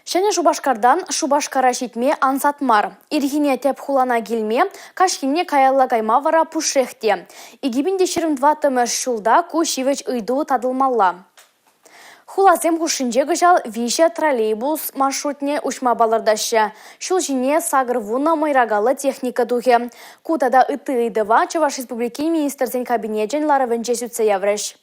Шәне Шубашкардан Шубашкара шитме ансатмар. Иргине теп хулана гилме, кашкине каялла кайма вара пушехте. Игибинде 22 тымыш шулда ку шивеч ыйду тадылмалла. Хуласем хушинже гыжал више троллейбус маршрутне ушма балырдашы. Шул жине сагыр вуна майрагалы техника духе. Кутада ыты ыйдыва Чуваш Республики министрсен кабинетжен ларывенче сүтсе явреш.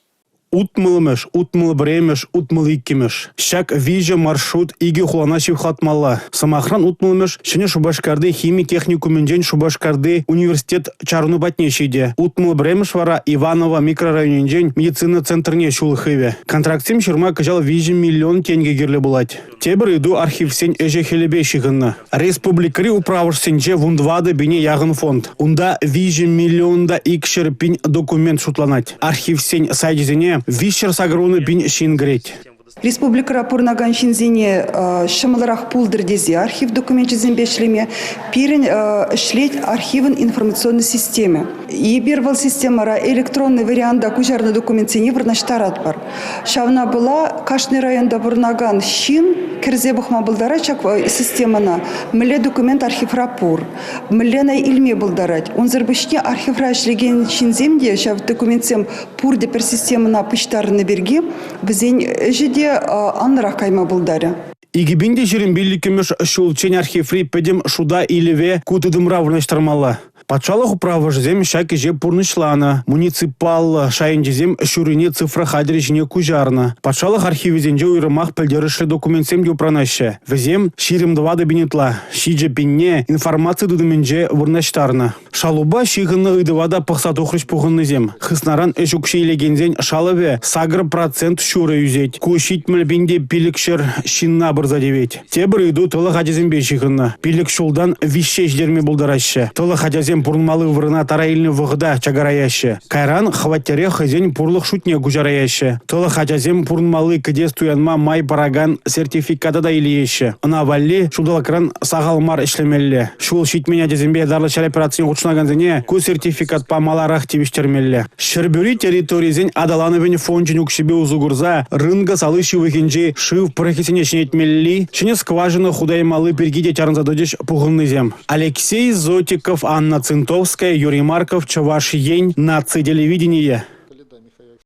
Утмылымыш, утмылы біремеш, утмылы иккемеш. Шак вижа маршрут иге хулана шивхатмалла. Самахран утмылымыш, шыне Шубашкарды химия техникуменден Шубашкарды университет чаруны батнешиде. Утмылы біремеш вара Иваново микрорайоненден медицина центрне шулыхыве. Контрактим шырма кажал вижа миллион тенге герле булать. Тебір иду архив сен эже хелебешігінна. Республикари управыш сенже вундвады бине ягын фонд. Унда вижа миллионда икшер пин документ шутланать. Архив сен сайдезене вишер сагруны бин шингреть. Республика рапорнаган шинзине шамаларах пулдыр дезе архив документ бешлеме пирен шлеть архивен информационной системе. И первая система электронный вариант кужарный документ не вырнаштарат бар. Шавна была кашный район дабурнаган шин керзе бахма булдарачак системана мле документ архив рапор мленай илме булдарать. Он зарбышне архив рашлеген шинземде шав документсем пурде пер системана пыштарны берги бзень жиде анрах кайма булдаря. Игибинде жерин билликемеш шулчен архиври педем шуда иливе кутыдымра вырнаштармала. Патшалық управыш зем шаки же пурнышлана, муниципал шайынжезем шурине цифра хадережіне кужарна. Патшалық архивизенже уйрымақ пілдеріші документсем дюпранашы. Везем ширимдывады бинетла, шиже пинне информация дудыменже вырнаштарна. Шалуба шиғынны ыдывада пықсатухрыш пуғынны зем. Хыснаран эшукшейлегензен шалыве сагр процент шуры юзеть. Кушить мөлбинде пилікшер шинна бірзадевет. Тебір ыду тылы хадезембе шиғынна. Пилік шулдан вишешдерме бұлдарашы. Тылы хадезем пурнмалы вырына тарайльны вғыда чагараяшы. Кайран хваттере хызен пурлық шутне гужараяшы. Тылы хадезем пурнмалы кыдес туянма май параган сертификаты да илиеші. Ына валли шудалакран сағалмар ішлемелі. Шул шитмен адезембе дарлычар операциян құчнаганзыне ку сертификат памаларах тивиштермелі. Шырбюри территоризен адалановен фонжин укшебе узугурза рынга салышы вахинжи шив прохисене шинетмелли, шине скважина худаймалы пергиде тярнзадодиш пуғыннызем. Алексей Зотиков, Анна Цинтовская, Юрий Марков, Чуваш Ень, Наци телевидение.